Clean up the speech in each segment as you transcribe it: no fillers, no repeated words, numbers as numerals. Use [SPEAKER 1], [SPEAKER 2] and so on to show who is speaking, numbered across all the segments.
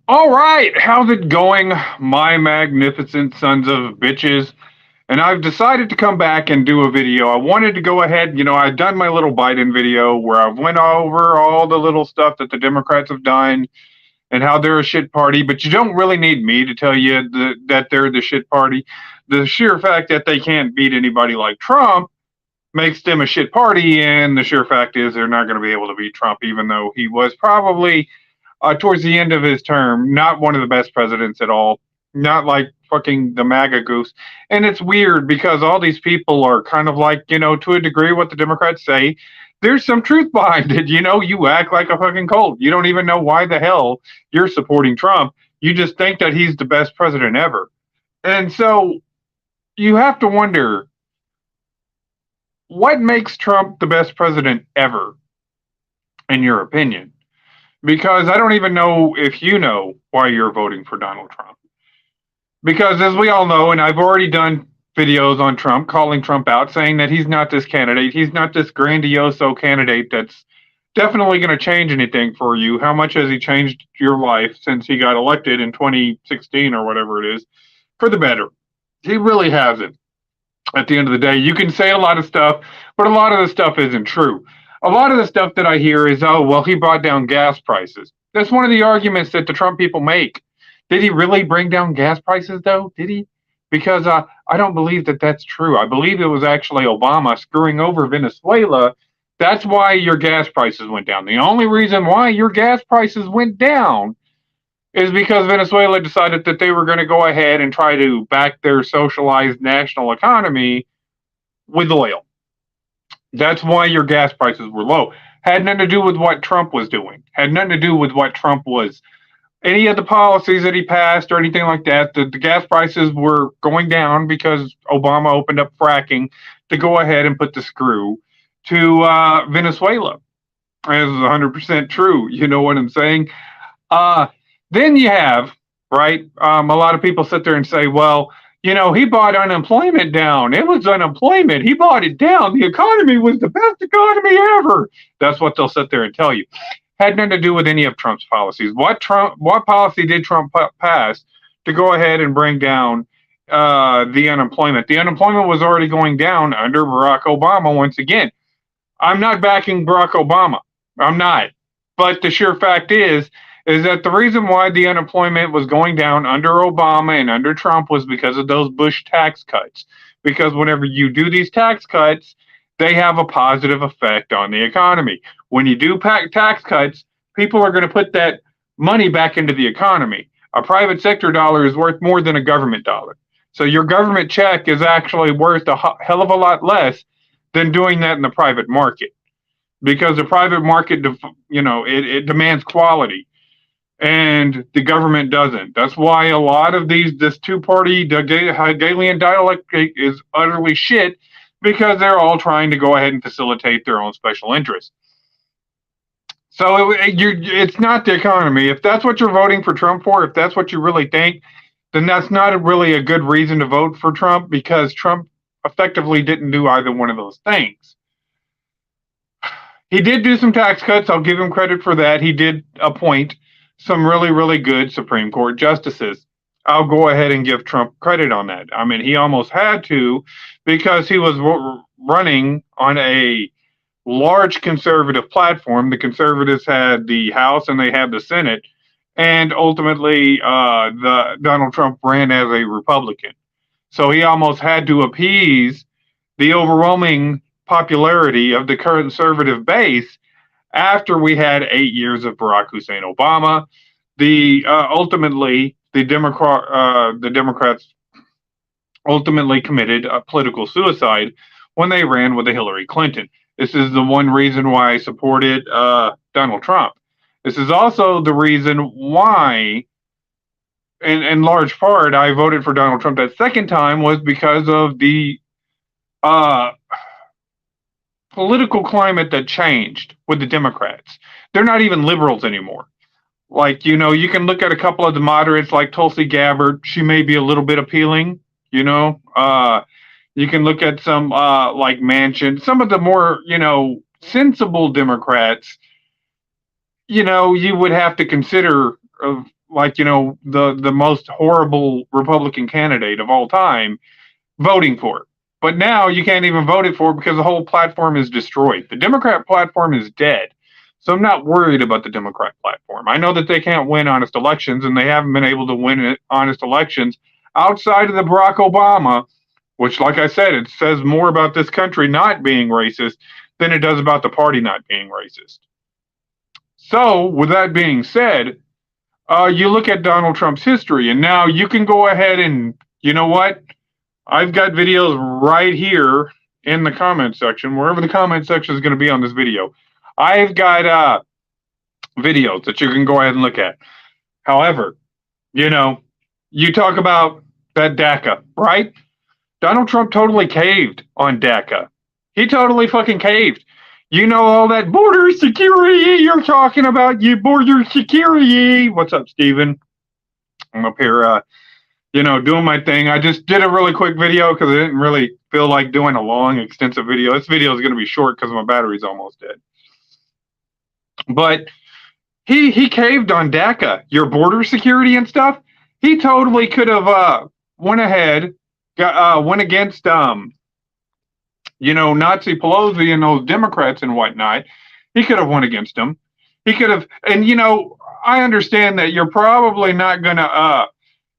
[SPEAKER 1] All right, how's it going, my magnificent sons of bitches? And I've decided to come back and do a video. I wanted to go ahead, I'd done my little Biden video where I went over all the little stuff that the Democrats have done and how they're a shit party, but you don't really need me to tell you that they're the shit party. The sheer fact that they can't beat anybody like Trump makes them a shit party, and the sheer fact is they're not going to be able to beat Trump, even though he was probably towards the end of his term, not one of the best presidents at all. Not like fucking the MAGA goofs. And it's weird because all these people are kind of like, to a degree what the Democrats say. There's some truth behind it. You act like a fucking cult. You don't even know why the hell you're supporting Trump. You just think that he's the best president ever. And so you have to wonder, what makes Trump the best president ever, in your opinion? Because I don't even know if you know why you're voting for Donald Trump. Because as we all know, and I've already done videos on Trump, calling Trump out, saying that he's not this candidate, he's not this grandiose candidate that's definitely going to change anything for you. How much has he changed your life since he got elected in 2016 or whatever it is? For the better. He really hasn't. At the end of the day, you can say a lot of stuff, but a lot of the stuff isn't true. A lot of the stuff that I hear is, oh, well, he brought down gas prices. That's one of the arguments that the Trump people make. Did he really bring down gas prices, though? Did he? Because I don't believe that that's true. I believe it was actually Obama screwing over Venezuela. That's why your gas prices went down. The only reason why your gas prices went down is because Venezuela decided that they were going to go ahead and try to back their socialized national economy with oil. That's why your gas prices were low. Had nothing to do with what Trump was doing. Had nothing to do with what Trump was, any of the policies that he passed or anything like that. The gas prices were going down because Obama opened up fracking to go ahead and put the screw to Venezuela. This is 100% true. You know what I'm saying? Then you have, right, a lot of people sit there and say, well, he brought unemployment down. It was unemployment. He brought it down. The economy was the best economy ever. That's what they'll sit there and tell you. Had nothing to do with any of Trump's policies. What policy did Trump pass to go ahead and bring down the unemployment? The unemployment was already going down under Barack Obama once again. I'm not backing Barack Obama. I'm not. But the sheer fact is that the reason why the unemployment was going down under Obama and under Trump was because of those Bush tax cuts. Because whenever you do these tax cuts, they have a positive effect on the economy. When you do tax cuts, people are going to put that money back into the economy. A private sector dollar is worth more than a government dollar. So your government check is actually worth a hell of a lot less than doing that in the private market. Because the private market, it demands quality. And the government doesn't. That's why a lot of this two-party Hegelian dialect is utterly shit, because they're all trying to go ahead and facilitate their own special interests. So it's not the economy. If that's what you're voting for Trump for, if that's what you really think, then that's not really a good reason to vote for Trump, because Trump effectively didn't do either one of those things. He did do some tax cuts. I'll give him credit for that. He did appoint some really, really good Supreme Court justices. I'll go ahead and give Trump credit on that. I mean, he almost had to, because he was running on a large conservative platform. The conservatives had the House and they had the Senate, and ultimately Donald Trump ran as a Republican. So he almost had to appease the overwhelming popularity of the conservative base after we had 8 years of Barack Hussein Obama. Ultimately, the Democrats ultimately committed a political suicide when they ran with Hillary Clinton. This is the one reason why I supported Donald Trump. This is also the reason why, in large part, I voted for Donald Trump that second time, was because of the political climate that changed with the Democrats. They're not even liberals anymore. Like, you can look at a couple of the moderates like Tulsi Gabbard. She may be a little bit appealing, You can look at some like Manchin, some of the more, sensible Democrats, you would have to consider of like, the most horrible Republican candidate of all time voting for it. But now you can't even vote it for because the whole platform is destroyed. The Democrat platform is dead. So I'm not worried about the Democrat platform. I know that they can't win honest elections, and they haven't been able to win honest elections outside of the Barack Obama, which, like I said, it says more about this country not being racist than it does about the party not being racist. So, with that being said, you look at Donald Trump's history, and now you can go ahead and, you know what? I've got videos right here in the comment section, wherever the comment section is going to be on this video. I've got videos that you can go ahead and look at. However, you talk about that DACA, right? Donald Trump totally caved on DACA. He totally fucking caved. You know all that border security you're talking about, you border security. What's up, Steven? I'm up here, doing my thing. I just did a really quick video because I didn't really feel like doing a long, extensive video. This video is going to be short because my battery's almost dead. But he caved on DACA, your border security and stuff. He totally could have went ahead, went against Nazi Pelosi and those Democrats and whatnot. He could have went against them. He could have, and I understand that you're probably not gonna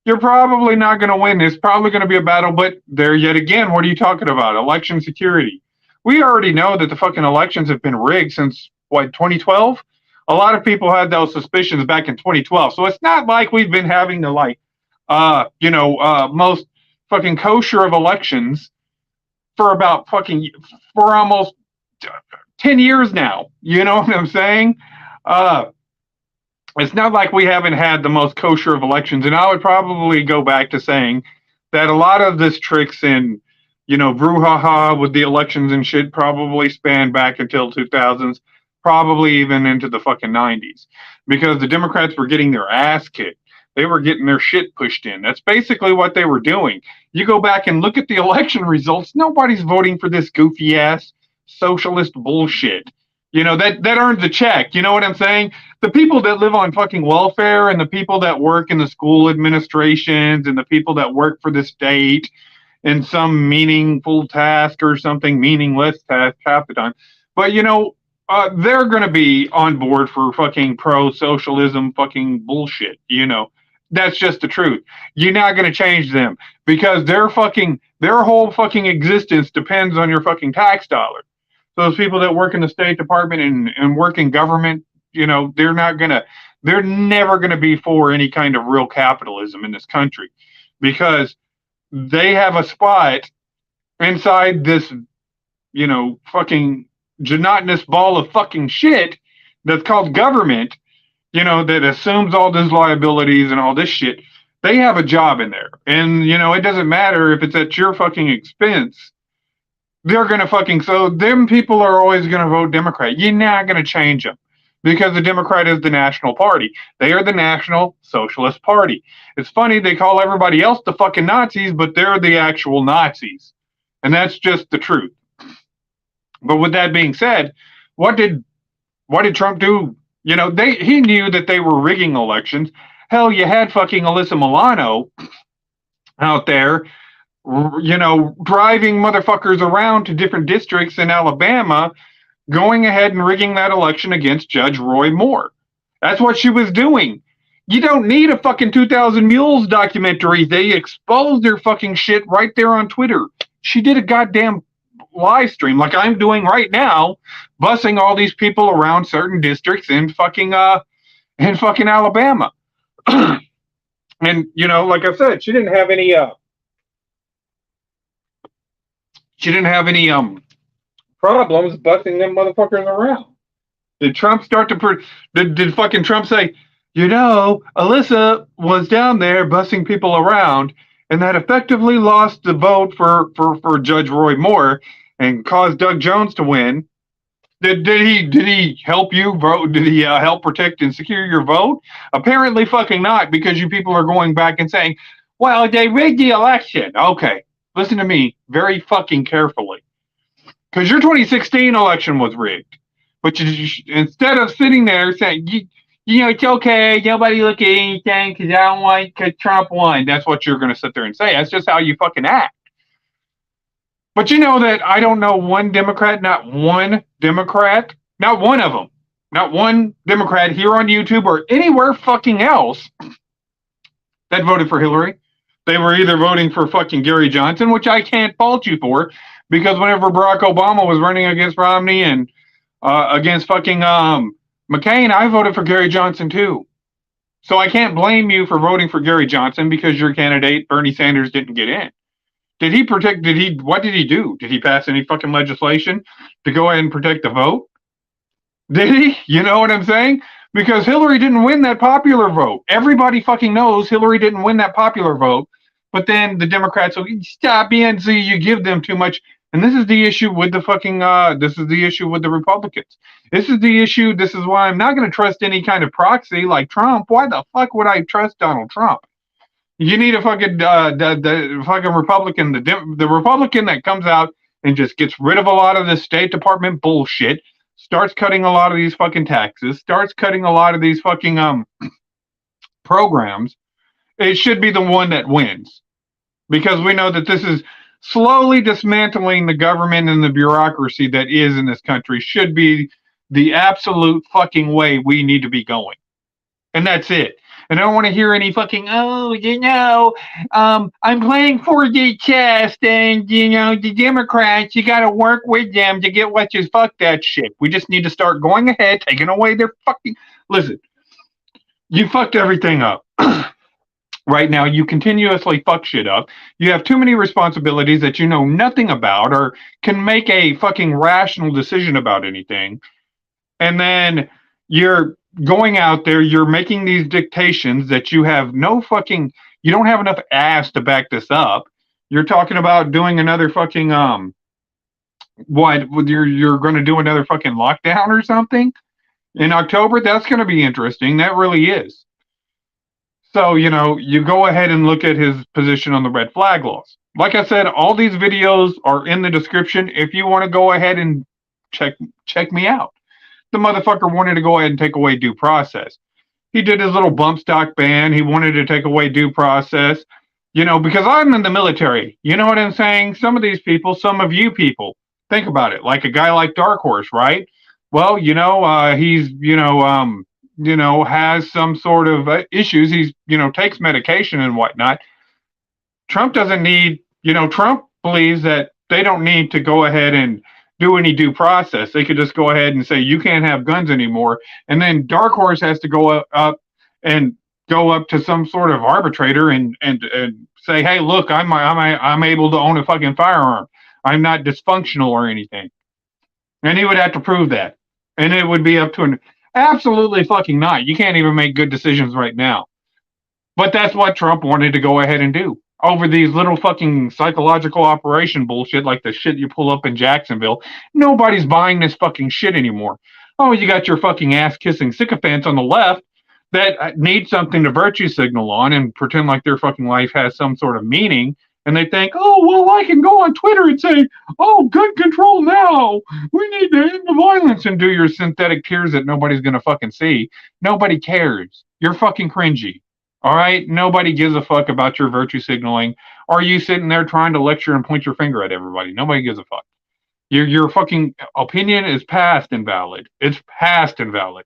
[SPEAKER 1] win. It's probably gonna be a battle, but there yet again, what are you talking about? Election security. We already know that the fucking elections have been rigged since 2012. A lot of people had those suspicions back in 2012. So it's not like we've been having the most fucking kosher of elections for almost 10 years now. You know what I'm saying? It's not like we haven't had the most kosher of elections. And I would probably go back to saying that a lot of this tricks and, brouhaha with the elections and shit probably span back until 2000s, probably even into the fucking 90s, because the Democrats were getting their ass kicked. They were getting their shit pushed in. That's basically what they were doing. You go back and look at the election results, nobody's voting for this goofy ass socialist bullshit. That earns a check. You know what I'm saying? The people that live on fucking welfare and the people that work in the school administrations and the people that work for the state in some meaningful task or something meaningless task half the time. But, they're going to be on board for fucking pro-socialism fucking bullshit. That's just the truth. You're not going to change them because their whole fucking existence depends on your fucking tax dollar. Those people that work in the State Department and work in government, they're never going to be for any kind of real capitalism in this country because they have a spot inside this, fucking gelatinous ball of fucking shit that's called government, that assumes all these liabilities and all this shit. They have a job in there. And, it doesn't matter if it's at your fucking expense. They're going to so them people are always going to vote Democrat. You're not going to change them because the Democrat is the national party. They are the National Socialist Party. It's funny, they call everybody else the fucking Nazis, but they're the actual Nazis. And that's just the truth. But with that being said, what did Trump do? He knew that they were rigging elections. Hell, you had fucking Alyssa Milano out there, driving motherfuckers around to different districts in Alabama, going ahead and rigging that election against Judge Roy Moore. That's what she was doing. You don't need a fucking 2000 Mules documentary. They exposed their fucking shit right there on Twitter. She did a goddamn live stream like I'm doing right now, busing all these people around certain districts in fucking Alabama. And like I said, she didn't have any problems busing them motherfuckers around. Did Trump start to did fucking Trump say, Alyssa was down there busing people around and that effectively lost the vote for Judge Roy Moore and caused Doug Jones to win? Did he help you vote? Did he help protect and secure your vote? Apparently fucking not, because you people are going back and saying, well, they rigged the election. Okay, listen to me very fucking carefully. Because your 2016 election was rigged. But instead of sitting there saying, it's okay. Nobody look at anything because I don't want because Trump won. That's what you're going to sit there and say. That's just how you fucking act. But you know that I don't know one Democrat, not one Democrat, not one of them, not one Democrat here on YouTube or anywhere fucking else that voted for Hillary. They were either voting for fucking Gary Johnson, which I can't fault you for, because whenever Barack Obama was running against Romney and against fucking McCain, I voted for Gary Johnson too. So I can't blame you for voting for Gary Johnson because your candidate, Bernie Sanders, didn't get in. What did he do? Did he pass any fucking legislation to go ahead and protect the vote? Did he? You know what I'm saying? Because Hillary didn't win that popular vote. Everybody fucking knows Hillary didn't win that popular vote. But then the Democrats will stop being, so you give them too much. And this is the issue with the fucking, this is the issue with the Republicans. This is the issue. This is why I'm not going to trust any kind of proxy like Trump. Why the fuck would I trust Donald Trump? You need a fucking, the fucking Republican, the Republican that comes out and just gets rid of a lot of the State Department bullshit, starts cutting a lot of these fucking taxes, starts cutting a lot of these fucking, programs. It should be the one that wins. Because we know that this is slowly dismantling the government and the bureaucracy that is in this country should be the absolute fucking way we need to be going. And that's it. And I don't want to hear any fucking, I'm playing 4D chess and, the Democrats, you got to work with them to get what you fuck that shit. We just need to start going ahead, taking away their fucking, listen, you fucked everything up. Right now, you continuously fuck shit up. You have too many responsibilities that you know nothing about or can make a fucking rational decision about anything. And then you're going out there, you're making these dictations that you have no fucking, you don't have enough ass to back this up. You're talking about doing another fucking, you're going to do another fucking lockdown or something in October? That's going to be interesting. That really is. So, you go ahead and look at his position on the red flag laws. Like I said, all these videos are in the description. If you want to go ahead and check me out. The motherfucker wanted to go ahead and take away due process. He did his little bump stock ban. He wanted to take away due process, because I'm in the military. You know what I'm saying? Some of these people, some of you people, think about it. Like a guy like Dark Horse, right? Well, he's, has some sort of issues. He's, takes medication and whatnot. Trump doesn't need, Trump believes that they don't need to go ahead and do any due process. They could just go ahead and say, you can't have guns anymore. And then Dark Horse has to go up to some sort of arbitrator and say, hey, look, I'm able to own a fucking firearm. I'm not dysfunctional or anything. And he would have to prove that. And it would be up to an absolutely fucking not. You can't even make good decisions right now. But that's what Trump wanted to go ahead and do over these little fucking psychological operation bullshit like the shit you pull up in Jacksonville. Nobody's buying this fucking shit anymore. Oh, you got your fucking ass-kissing sycophants on the left that need something to virtue signal on and pretend like their fucking life has some sort of meaning. And they think, oh, well, I can go on Twitter and say, oh, gun control now. We need to end the violence and do your synthetic tears that nobody's going to fucking see. Nobody cares. You're fucking cringy. All right? Nobody gives a fuck about your virtue signaling. Or you sitting there trying to lecture and point your finger at everybody. Nobody gives a fuck. Your fucking opinion is past invalid. It's past invalid.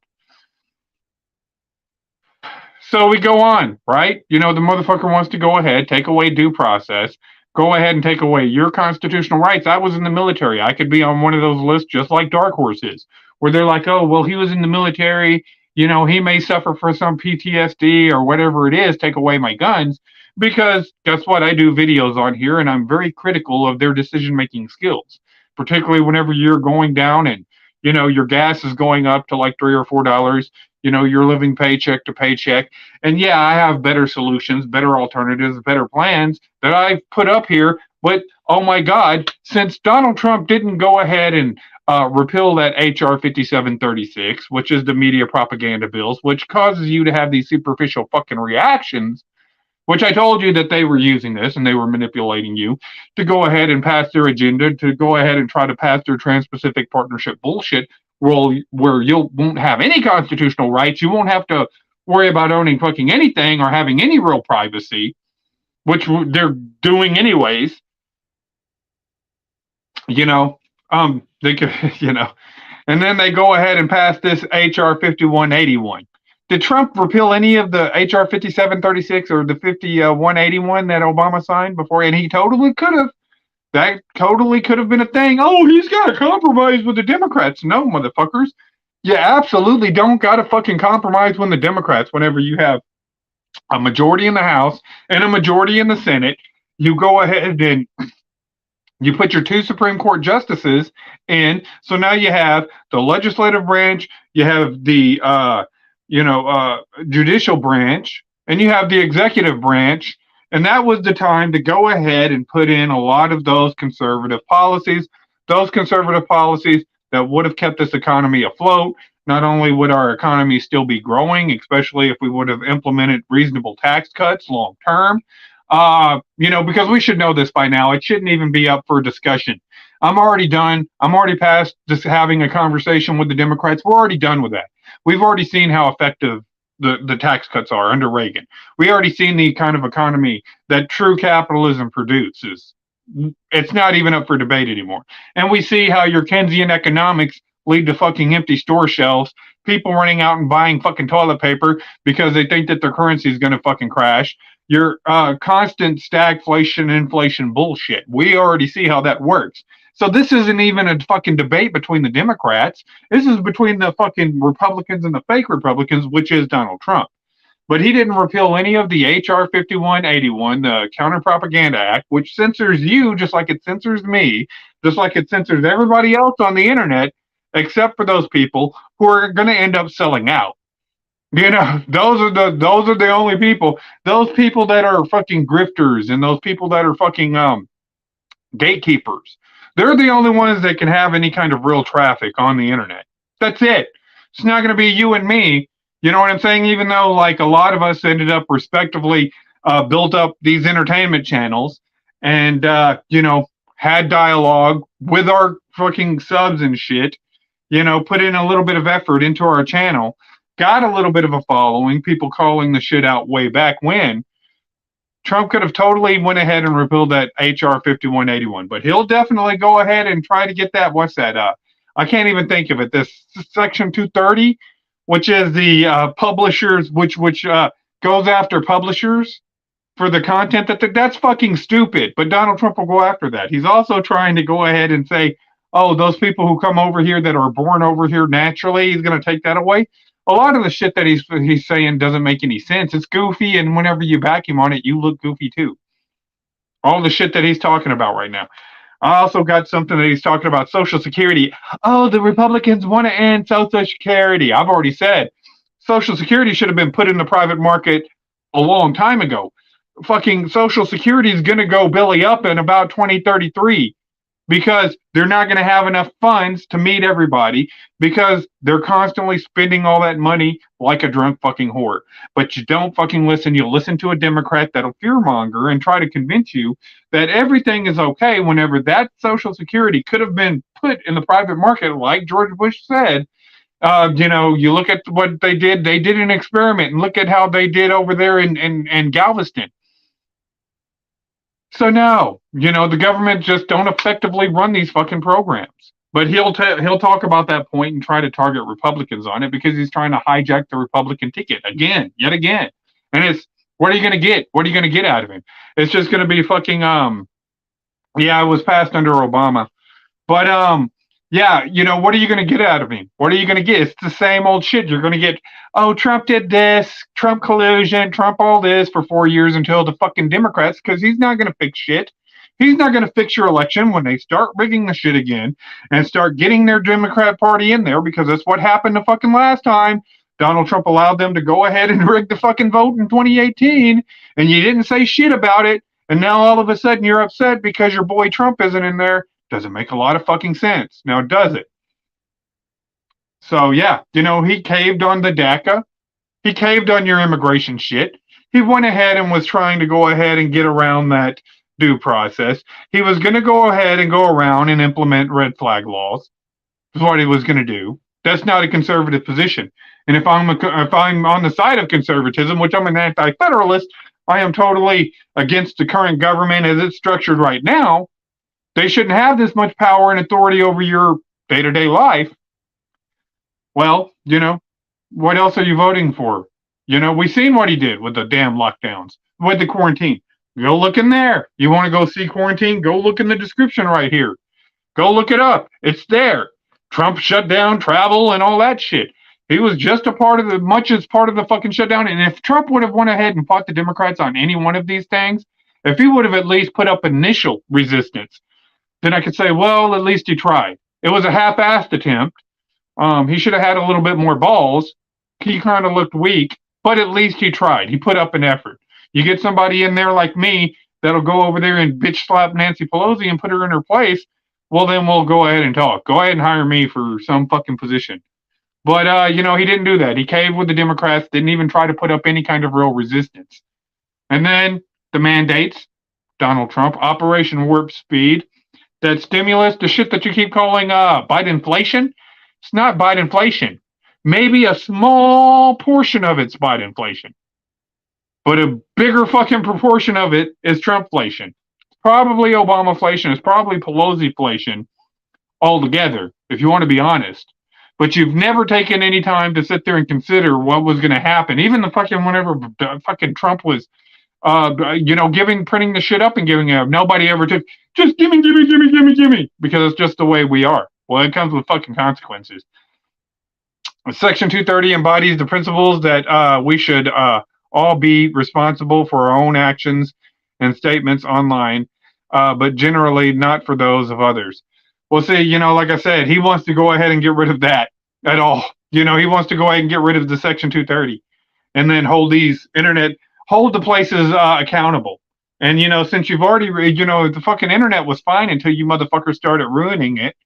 [SPEAKER 1] So we go on, right? The motherfucker wants to go ahead, take away due process, go ahead and take away your constitutional rights. I was in the military. I could be on one of those lists just like Dark Horse is, where they're like, oh, well, he was in the military. He may suffer for some PTSD or whatever it is, take away my guns. Because guess what? I do videos on here and I'm very critical of their decision-making skills, particularly whenever you're going down and, your gas is going up to like $3 or $4. You're living paycheck to paycheck. And yeah, I have better solutions, better alternatives, better plans that I've put up here. But, oh my God, since Donald Trump didn't go ahead and repeal that HR 5736, which is the media propaganda bills, which causes you to have these superficial fucking reactions, which I told you that they were using this and they were manipulating you to go ahead and pass their agenda, to go ahead and try to pass their Trans-Pacific Partnership bullshit, where you won't have any constitutional rights. You won't have to worry about owning fucking anything or having any real privacy, which they're doing anyways. You know, they could, and then they go ahead and pass this HR 5181. Did Trump repeal any of the HR 5736 or the 5181 that Obama signed before? And he totally could have. That totally could have been a thing. Oh, he's got to compromise with the Democrats. No, motherfuckers. You absolutely don't got to fucking compromise with the Democrats whenever you have a majority in the House and a majority in the Senate. You go ahead and you put your two Supreme Court justices in. So now you have the legislative branch, you have the judicial branch, and you have the executive branch. And that was the time to go ahead and put in a lot of those conservative policies that would have kept this economy afloat. Not only would our economy still be growing, especially if we would have implemented reasonable tax cuts long term, because we should know this by now. It shouldn't even be up for discussion. I'm already done. I'm already past just having a conversation with the Democrats. We're already done with that. We've already seen how effective the tax cuts are under Reagan. We already seen the kind of economy that true capitalism produces. It's not even up for debate anymore. And we see how your Keynesian economics lead to fucking empty store shelves, people running out and buying fucking toilet paper because they think that their currency is going to fucking crash. Your constant stagflation, inflation bullshit. We already see how that works. So this isn't even a fucking debate between the Democrats. This is between the fucking Republicans and the fake Republicans, which is Donald Trump. But he didn't repeal any of the HR 5181, the Counter Propaganda Act, which censors you just like it censors me, just like it censors everybody else on the internet, except for those people who are going to end up selling out. Those are the only people. Those people that are fucking grifters and those people that are fucking gatekeepers. They're the only ones that can have any kind of real traffic on the internet. That's it. It's not going to be you and me. You know what I'm saying? Even though, like, a lot of us ended up respectively built up these entertainment channels and, had dialogue with our fucking subs and shit, put in a little bit of effort into our channel, got a little bit of a following, people calling the shit out way back when. Trump could have totally went ahead and repealed that HR 5181, but he'll definitely go ahead and try to get that. What's that? I can't even think of it. This Section 230, which is the publishers, which goes after publishers for the content that's fucking stupid. But Donald Trump will go after that. He's also trying to go ahead and say, oh, those people who come over here that are born over here naturally, he's going to take that away. A lot of the shit that he's saying doesn't make any sense. It's goofy, and whenever you back him on it, you look goofy too. All the shit that he's talking about right now. I also got something that he's talking about Social Security. Oh, the Republicans want to end Social Security. I've already said Social Security should have been put in the private market a long time ago. Fucking Social Security is going to go belly up in about 2033. Because they're not going to have enough funds to meet everybody because they're constantly spending all that money like a drunk fucking whore. But you don't fucking listen. You listen to a Democrat that'll fearmonger and try to convince you that everything is okay whenever that Social Security could have been put in the private market like George Bush said. You look at what they did. They did an experiment and look at how they did over there in Galveston. So no, the government just don't effectively run these fucking programs. But he'll talk about that point and try to target Republicans on it because he's trying to hijack the Republican ticket yet again. And it's, what are you going to get? What are you going to get out of him? It's just going to be fucking, it was passed under Obama. But, what are you going to get out of him? What are you going to get? It's the same old shit. You're going to get, oh, Trump did this, Trump collusion, Trump all this for 4 years until the fucking Democrats, because he's not going to fix shit. He's not going to fix your election when they start rigging the shit again and start getting their Democrat Party in there, because that's what happened the fucking last time. Donald Trump allowed them to go ahead and rig the fucking vote in 2018, and you didn't say shit about it, and now all of a sudden you're upset because your boy Trump isn't in there. Doesn't make a lot of fucking sense. Now, does it? So, yeah, he caved on the DACA. He caved on your immigration shit. He went ahead and was trying to go ahead and get around that due process. He was going to go ahead and go around and implement red flag laws. Is what he was going to do. That's not a conservative position. And if I'm on the side of conservatism, which I'm an anti-federalist, I am totally against the current government as it's structured right now. They shouldn't have this much power and authority over your day-to-day life. Well, what else are you voting for? We've seen what he did with the damn lockdowns, with the quarantine. Go look in there. You want to go see quarantine? Go look in the description right here. Go look it up. It's there. Trump shut down travel and all that shit. He was just much as part of the fucking shutdown. And if Trump would have went ahead and fought the Democrats on any one of these things, if he would have at least put up initial resistance, then I could say, well, at least he tried. It was a half-assed attempt. He should have had a little bit more balls. He kind of looked weak, but at least he tried. He put up an effort. You get somebody in there like me that'll go over there and bitch slap Nancy Pelosi and put her in her place, well, then we'll go ahead and talk. Go ahead and hire me for some fucking position. But, he didn't do that. He caved with the Democrats, didn't even try to put up any kind of real resistance. And then the mandates, Donald Trump, Operation Warp Speed, that stimulus, the shit that you keep calling Bidenflation, it's not Bidenflation. Maybe a small portion of it's Bidenflation. But a bigger fucking proportion of it is Trumpflation. It's probably Obamaflation. It's probably Pelosiflation altogether, if you want to be honest. But you've never taken any time to sit there and consider what was going to happen. Even the fucking whenever fucking Trump was, printing the shit up and giving it up. Nobody ever took, just gimme, because it's just the way we are. Well, it comes with fucking consequences. Section 230 embodies the principles that we should all be responsible for our own actions and statements online, but generally not for those of others. Well, see, like I said, he wants to go ahead and get rid of that at all. He wants to go ahead and get rid of the Section 230 and then hold the places accountable. And, since you've already, the fucking internet was fine until you motherfuckers started ruining it.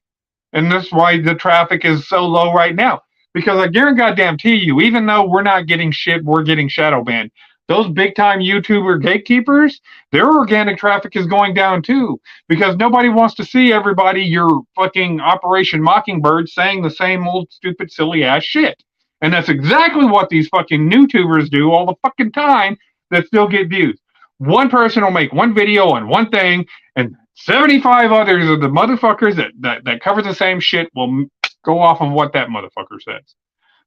[SPEAKER 1] And that's why the traffic is so low right now. Because I guarantee you, even though we're not getting shit, we're getting shadow banned. Those big time YouTuber gatekeepers, their organic traffic is going down too. Because nobody wants to see everybody, your fucking Operation Mockingbird, saying the same old stupid silly ass shit. And that's exactly what these fucking YouTubers do all the fucking time that still get views. One person will make one video on one thing, and 75 others of the motherfuckers that cover the same shit will go off of what that motherfucker says.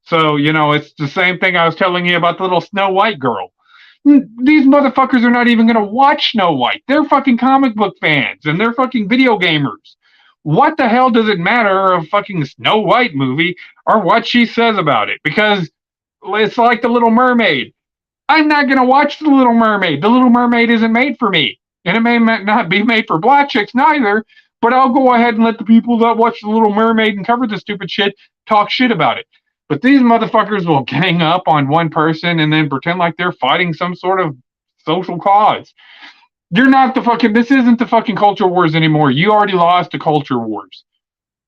[SPEAKER 1] So, it's the same thing I was telling you about the little Snow White girl. These motherfuckers are not even going to watch Snow White. They're fucking comic book fans, and they're fucking video gamers. What the hell does it matter a fucking Snow White movie or what she says about it? Because it's like The Little Mermaid. I'm not going to watch The Little Mermaid. The Little Mermaid isn't made for me. And it may not be made for black chicks neither, but I'll go ahead and let the people that watch The Little Mermaid and cover the stupid shit talk shit about it. But these motherfuckers will gang up on one person and then pretend like they're fighting some sort of social cause. This isn't the fucking culture wars anymore. You already lost the culture wars.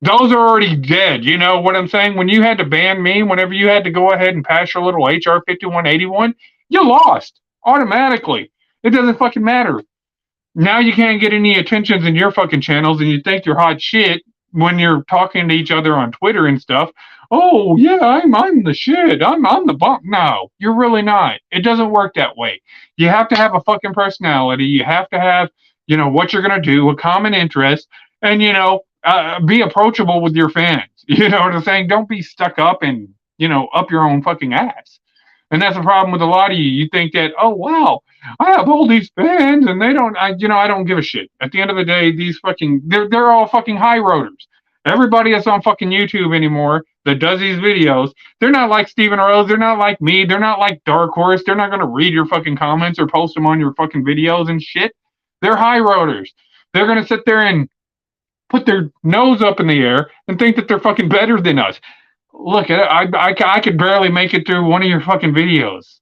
[SPEAKER 1] Those are already dead. You know what I'm saying? When you had to ban me, whenever you had to go ahead and pass your little HR 5181, you lost automatically. It doesn't fucking matter. Now you can't get any attentions in your fucking channels, and you think you're hot shit when you're talking to each other on Twitter and stuff. Oh yeah, I'm the shit. I'm the bump. No, you're really not. It doesn't work that way. You have to have a fucking personality. You have to have, what you're gonna do, a common interest, and be approachable with your fans. You know what I'm saying? Don't be stuck up and up your own fucking ass. And that's the problem with a lot of you. You think that, oh wow, I have all these fans and they don't. I don't give a shit. At the end of the day, they're all fucking high roaders. Everybody that's on fucking YouTube anymore that does these videos, they're not like Steven Rose. They're not like me. They're not like Dark Horse. They're not gonna read your fucking comments or post them on your fucking videos and shit. They're high roaders. They're gonna sit there and put their nose up in the air and think that they're fucking better than us. Look, I could barely make it through one of your fucking videos.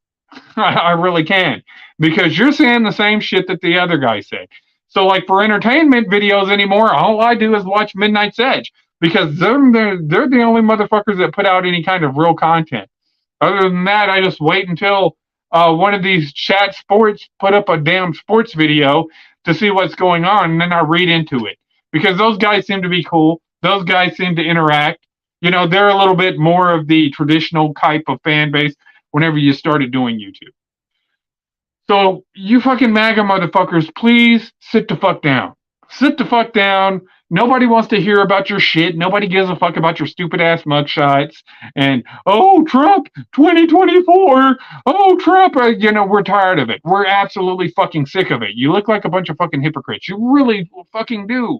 [SPEAKER 1] I really can. Because you're saying the same shit that the other guy said. So, like, for entertainment videos anymore, all I do is watch Midnight's Edge. Because they're the only motherfuckers that put out any kind of real content. Other than that, I just wait until one of these chat sports put up a damn sports video to see what's going on, and then I read into it. Because those guys seem to be cool. Those guys seem to interact. They're a little bit more of the traditional type of fan base whenever you started doing YouTube. So, you fucking MAGA motherfuckers, please sit the fuck down. Sit the fuck down. Nobody wants to hear about your shit. Nobody gives a fuck about your stupid ass mugshots. And, oh, Trump, 2024. Oh, Trump. We're tired of it. We're absolutely fucking sick of it. You look like a bunch of fucking hypocrites. You really fucking do.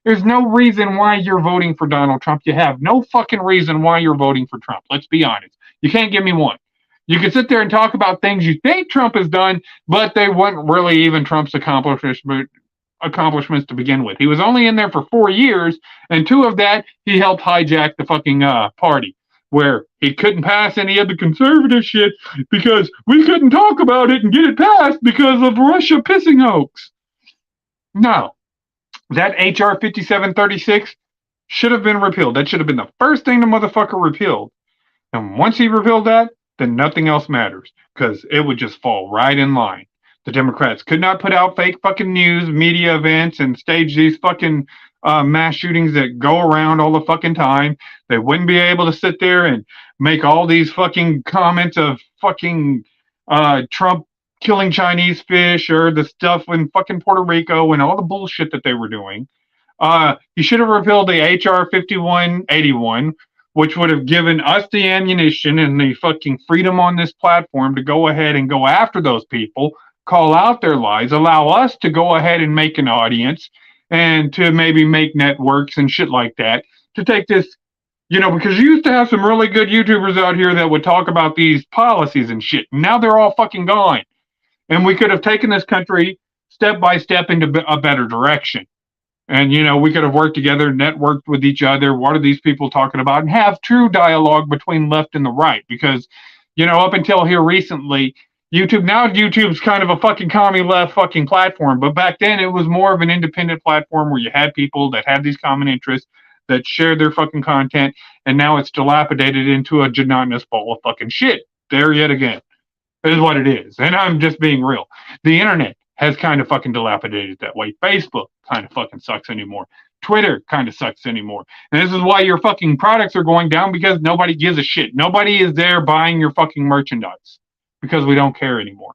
[SPEAKER 1] There's no reason why you're voting for Donald Trump. You have no fucking reason why you're voting for Trump. Let's be honest. You can't give me one. You can sit there and talk about things you think Trump has done, but they weren't really even Trump's accomplishments to begin with. He was only in there for 4 years, and 2 of that, he helped hijack the fucking party, where he couldn't pass any of the conservative shit because we couldn't talk about it and get it passed because of Russia pissing hoax. No. That H.R. 5736 should have been repealed. That should have been the first thing the motherfucker repealed. And once he repealed that, then nothing else matters, because it would just fall right in line. The Democrats could not put out fake fucking news, media events, and stage these fucking mass shootings that go around all the fucking time. They wouldn't be able to sit there and make all these fucking comments of fucking Trump killing Chinese fish or the stuff in fucking Puerto Rico and all the bullshit that they were doing. He should have repealed the H.R. 5181, which would have given us the ammunition and the fucking freedom on this platform to go ahead and go after those people, call out their lies, allow us to go ahead and make an audience and to maybe make networks and shit like that to take this, because you used to have some really good YouTubers out here that would talk about these policies and shit. Now they're all fucking gone. And we could have taken this country step by step into a better direction. And, we could have worked together, networked with each other. What are these people talking about? And have true dialogue between left and the right. Because, up until here recently, YouTube's kind of a fucking commie left fucking platform. But back then, it was more of an independent platform where you had people that had these common interests that shared their fucking content. And now it's dilapidated into a gelatinous ball of fucking shit. There yet again. Is what it is. And I'm just being real. The internet has kind of fucking dilapidated that way. Facebook kind of fucking sucks anymore. Twitter kind of sucks anymore. And this is why your fucking products are going down, because nobody gives a shit. Nobody is there buying your fucking merchandise because we don't care anymore.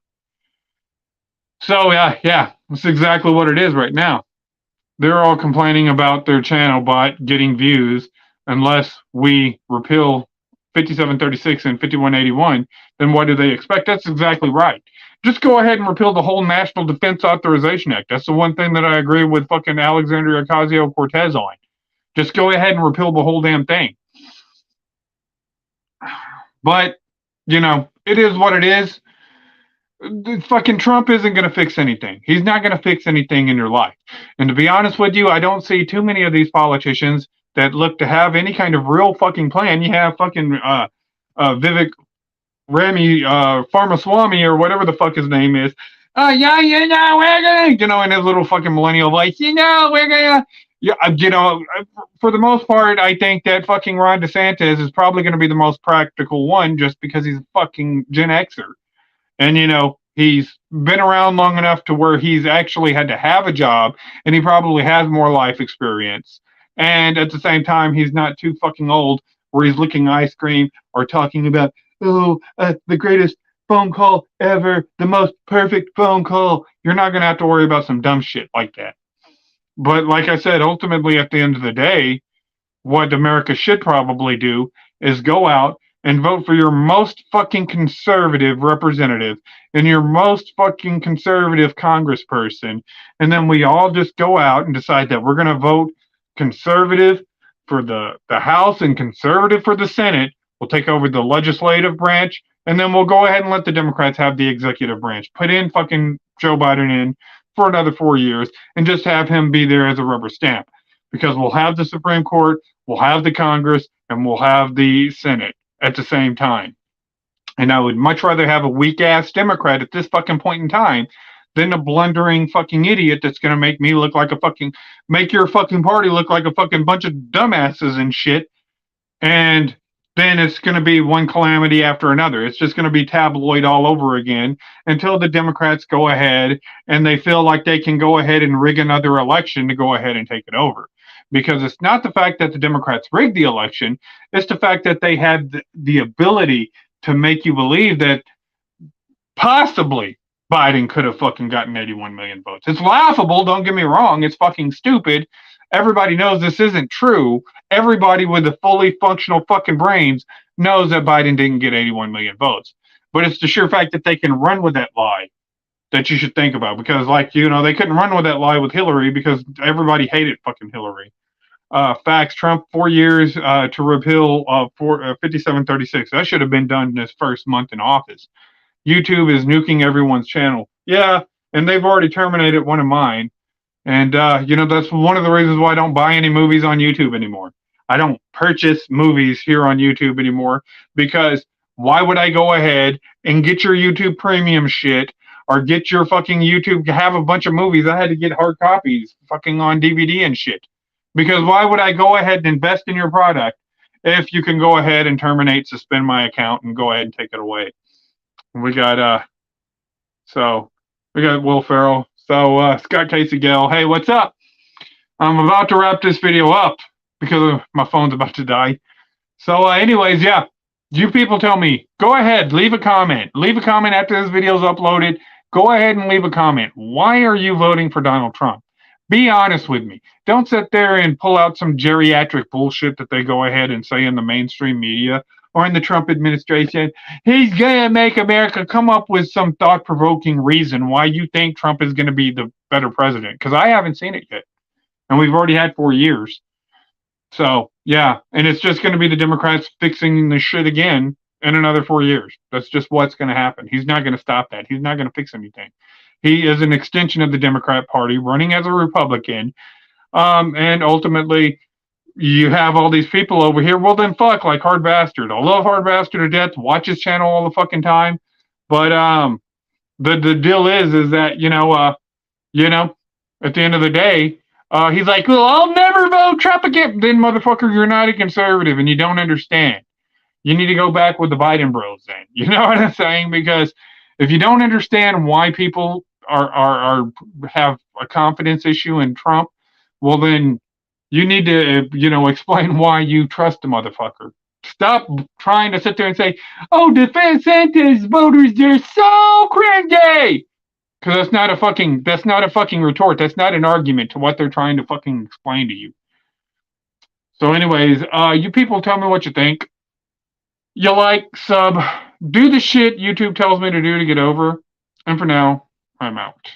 [SPEAKER 1] So yeah, that's exactly what it is right now. They're all complaining about their channel bot getting views unless we repeal 5736 and 5181, then what do they expect? That's exactly right. Just go ahead and repeal the whole National Defense Authorization Act. That's the one thing that I agree with fucking Alexandria Ocasio-Cortez on. Just go ahead and repeal the whole damn thing. But, it is what it is. Fucking Trump isn't going to fix anything. He's not going to fix anything in your life. And to be honest with you, I don't see too many of these politicians that look to have any kind of real fucking plan. You have fucking Vivek Ramaswamy or whatever the fuck his name is. We're gonna, in his little fucking millennial voice, we're gonna, for the most part, I think that fucking Ron DeSantis is probably going to be the most practical one, just because he's a fucking Gen Xer. And, he's been around long enough to where he's actually had to have a job, and he probably has more life experience. And at the same time, he's not too fucking old where he's licking ice cream or talking about, the greatest phone call ever, the most perfect phone call. You're not going to have to worry about some dumb shit like that. But like I said, ultimately, at the end of the day, what America should probably do is go out and vote for your most fucking conservative representative and your most fucking conservative congressperson. And then we all just go out and decide that we're going to vote conservative for the House and conservative for the Senate. We'll take over the legislative branch, and then we'll go ahead and let the Democrats have the executive branch. Put in fucking Joe Biden in for another 4 years and just have him be there as a rubber stamp. Because we'll have the Supreme Court, we'll have the Congress, and we'll have the Senate at the same time. And I would much rather have a weak-ass Democrat at this fucking point in time than a blundering fucking idiot that's going to make me look like make your fucking party look like a fucking bunch of dumbasses and shit. And then it's going to be one calamity after another. It's just going to be tabloid all over again until the Democrats go ahead and they feel like they can go ahead and rig another election to go ahead and take it over. because it's not the fact that the Democrats rigged the election, it's the fact that they had the ability to make you believe that possibly Biden could have fucking gotten 81 million votes. It's laughable, don't get me wrong, it's fucking stupid. Everybody knows this isn't true. Everybody with the fully functional fucking brains knows that Biden didn't get 81 million votes. But it's the sheer fact that they can run with that lie that you should think about. Because, like, you know, they couldn't run with that lie with Hillary because everybody hated fucking Hillary. Facts, Trump, 4 years to repeal 5736. That should have been done this first month in office. YouTube is nuking everyone's channel. Yeah, and they've already terminated one of mine. And, you know, that's one of the reasons why I don't buy any movies on YouTube anymore. I don't purchase movies here on YouTube anymore because why would I go ahead and get your YouTube premium shit or get your fucking YouTube, have a bunch of movies? I had to get hard copies fucking on DVD and shit. Because why would I go ahead and invest in your product if you can go ahead and terminate, suspend my account, and go ahead and take it away? We got Will Ferrell. So Scott Casey Gale, hey, what's up? I'm about to wrap this video up because my phone's about to die. So anyways, yeah, you people tell me, go ahead, leave a comment. Leave a comment after this video is uploaded. Go ahead and leave a comment. Why are you voting for Donald Trump? Be honest with me. Don't sit there and pull out some geriatric bullshit that they go ahead and say in the mainstream media or in the Trump administration. He's going to make America. Come up with some thought-provoking reason why you think Trump is going to be the better president. Because I haven't seen it yet. And we've already had 4 years. So, yeah. And it's just going to be the Democrats fixing the shit again in another 4 years. That's just what's going to happen. He's not going to stop that. He's not going to fix anything. He is an extension of the Democrat Party running as a Republican. And ultimately, you have all these people over here. Well, then fuck, like Hard Bastard. I love Hard Bastard to death. Watch his channel all the fucking time. But the deal is that, you know, at the end of the day, he's like, well, I'll never vote Trump again. Then, motherfucker, you're not a conservative and you don't understand. You need to go back with the Biden bros then. You know what I'm saying? Because if you don't understand why people have a confidence issue in Trump, well, then you need to, explain why you trust the motherfucker. Stop trying to sit there and say, oh, DeSantis voters, they're so cringy. Because that's not a fucking retort. That's not an argument to what they're trying to fucking explain to you. So anyways, you people tell me what you think. You like, sub, do the shit YouTube tells me to do to get over. And for now, I'm out.